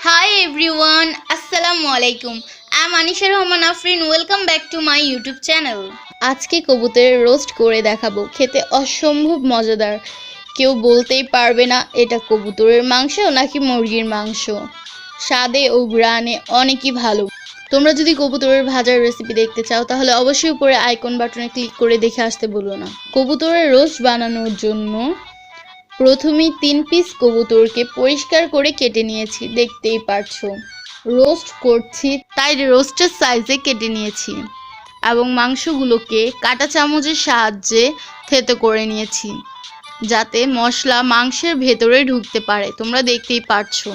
Hi everyone, Assalamu alaikum. I'm Anisha Rahman Afrin. Welcome back to my YouTube channel. আজকে কবুতরের roast করে দেখাবো। খেতে অসম্ভব মজাদার। কেউ বলতেই পারবে না এটা কবুতরের মাংস নাকি মুরগির মাংস। স্বাদে ও ঘ্রাণে অনেকই ভালো। তোমরা যদি কবুতরের ভাজার রেসিপি দেখতে চাও তাহলে অবশ্যই উপরে আইকন বাটনে ক্লিক করে দেখে আসতে ভুলো না। কবুতরের রোস্ট বানানোর জন্য প্রথমেই 3 পিস কবুতরকে পরিষ্কার করে কেটে নিয়েছি, দেখতেই পারছো। রোস্ট করছি তাই রোস্টের সাইজে কেটে নিয়েছি এবং মাংসগুলোকে কাঁটা চামচের সাহায্যে থেতো করে নিয়েছি যাতে মশলা মাংসের ভেতরে ঢুকতে পারে। তোমরা দেখতেই পারছো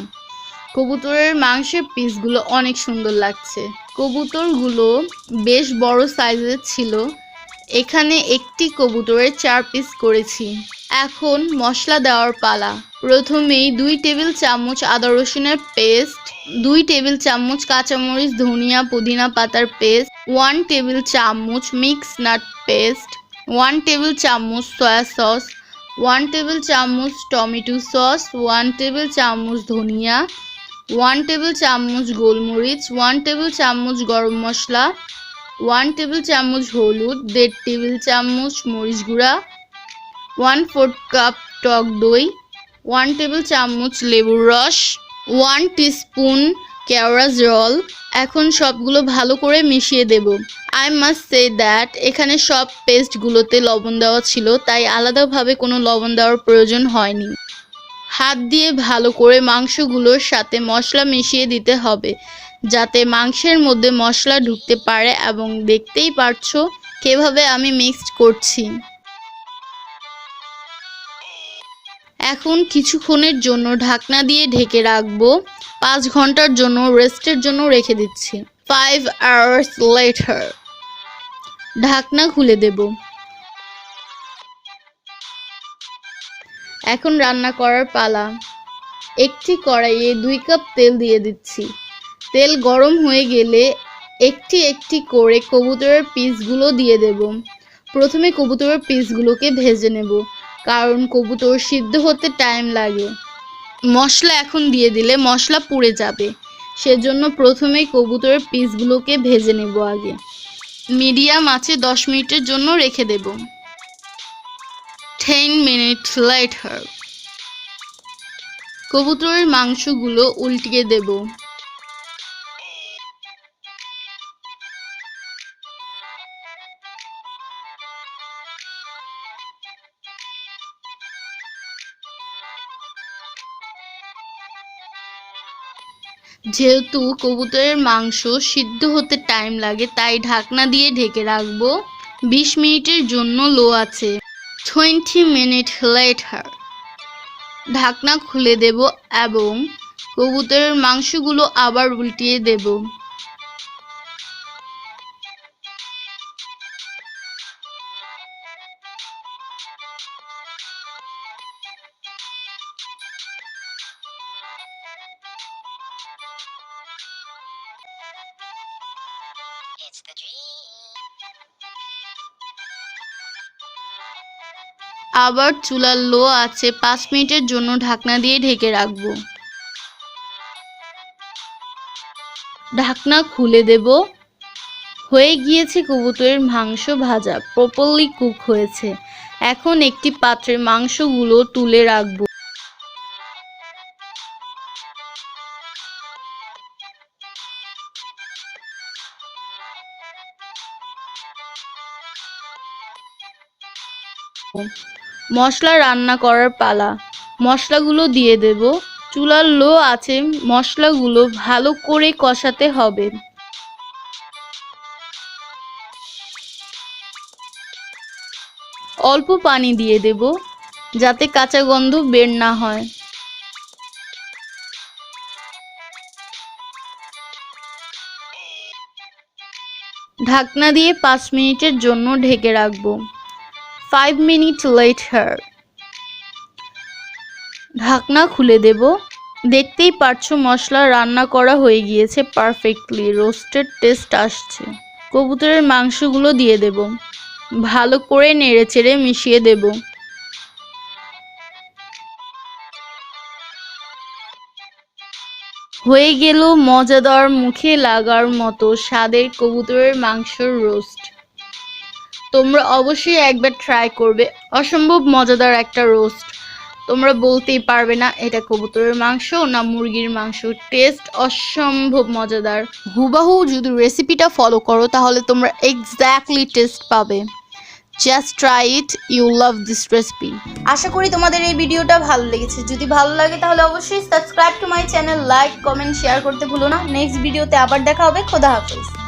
কবুতরের মাংসের পিসগুলো অনেক সুন্দর লাগছে। কবুতরগুলো বেশ বড় সাইজের ছিল। এখানে একটি কবুতরের 4 পিস করেছি। এখন মশলা দেওয়ার পালা। প্রথমেই 2 টেবিল চামচ আদা রসুনের পেস্ট, 2 টেবিল চামচ কাঁচামরিচ ধনিয়া পুদিনা পাতার পেস্ট, 1 টেবিল চামচ মিক্স নাট পেস্ট, 1 টেবিল চামচ সয়া সস, 1 টেবিল চামচ টমেটো সস, 1 টেবিল চামচ ধনিয়া, 1 টেবিল চামচ গোলমরিচ, 1 টেবিল চামচ গরম মশলা, 1 টেবিল চামচ হলুদ, 1.5 টেবিল চামচ মরিচ গুঁড়া, 1/4 কাপ টক দই, 1 টেবিল চামচ লেবুর রস, 1 টিস্পুন কেওড়া জল। এখন সবগুলো ভালো করে মিশিয়ে দেব। আই মাস্ট সে দ্যাট এখানে সব পেস্টগুলোতে লবণ দেওয়া ছিল, তাই আলাদাভাবে কোনো লবণ দেওয়ার প্রয়োজন হয়নি। হাত দিয়ে ভালো করে মাংসগুলোর সাথে মশলা মিশিয়ে দিতে হবে যাতে মাংসের মধ্যে মশলা ঢুকতে পারে, এবং দেখতেই পারছো কিভাবে আমি মিক্সড করছি। এখন কিছুক্ষণের জন্য ঢাকনা দিয়ে ঢেকে রাখবো। 5 ঘন্টার জন্য রেস্টের জন্য রেখে দিচ্ছি। 5 hours later ঢাকনা খুলে দেব। এখন রান্না করার পালা। একটি কড়াইয়ে 2 কাপ তেল দিয়ে দিচ্ছি। তেল গরম হয়ে গেলে একটি একটি করে কবুতরের পিসগুলো দিয়ে দেব। প্রথমে কবুতরের পিসগুলোকে ভেজে নেব, কারণ কবুতর সিদ্ধ হতে টাইম লাগে। মশলা এখন দিয়ে দিলে মশলা পুড়ে যাবে, সেজন্য প্রথমেই কবুতরের পিসগুলোকে ভেজে নেব আগে। মিডিয়াম আঁচে 10 মিনিটের জন্য রেখে দেব। 10 minutes later কবুতরের মাংসগুলো উল্টিয়ে দেব। যেহেতু কবুতরের মাংস সিদ্ধ হতে টাইম লাগে, তাই ঢাকনা দিয়ে ঢেকে রাখবো 20 মিনিটের জন্য লো আছে। 20 minutes later ঢাকনা খুলে দেব এবং কবুতরের মাংসগুলো আবার উল্টিয়ে দেব। আবার চুলার লো আছে 5 মিনিটের জন্য ঢাকনা দিয়ে ঢেকে রাখবো। ঢাকনা খুলে দেব। হয়ে গিয়েছে কবুতরের মাংস ভাজা, প্রপারলি কুক হয়েছে। এখন একটি পাত্রে মাংসগুলো তুলে রাখবো। মশলা রান্না করার পালা। মশলাগুলো দিয়ে দেব। চুলার লো আছে, মশলাগুলো ভালো করে কষাতে হবে। অল্প পানি দিয়ে দেব যাতে কাঁচা গন্ধ বের না হয়। ঢাকনা দিয়ে 5 মিনিটের জন্য ঢেকে রাখবো। 5 minutes later ঢাকনা খুলে দেব। দেখতেই পারছো মশলা রান্না করা হয়ে গিয়েছে পারফেক্টলি, রোস্টেড টেস্ট আসছে। কবুতরের মাংসগুলো দিয়ে দেব। ভালো করে নেড়েচেড়ে মিশিয়ে দেব। হয়ে গেল মজাদার, মুখে লাগার মতো স্বাদের কবুতরের মাংসের রোস্ট। তোমরা অবশ্যই একবার ট্রাই করবে। অসম্ভব মজাদার একটা রোস্ট। তোমরা বলতেই পারবে না এটা কবুতরের মাংস না মুরগির মাংস। টেস্ট অসম্ভব মজাদার। হুবাহু যদি রেসিপিটা ফলো করো তাহলে তোমরা এক্স্যাক্টলি টেস্ট পাবে। Just try it, you love this recipe. আশা করি তোমাদের এই ভিডিওটা ভালো লেগেছে। যদি ভালো লাগে তাহলে অবশ্যই subscribe to my channel, like, comment, share করতে ভুলো না। নেক্সট ভিডিওতে আবার দেখা হবে। খোদা হাফেজ।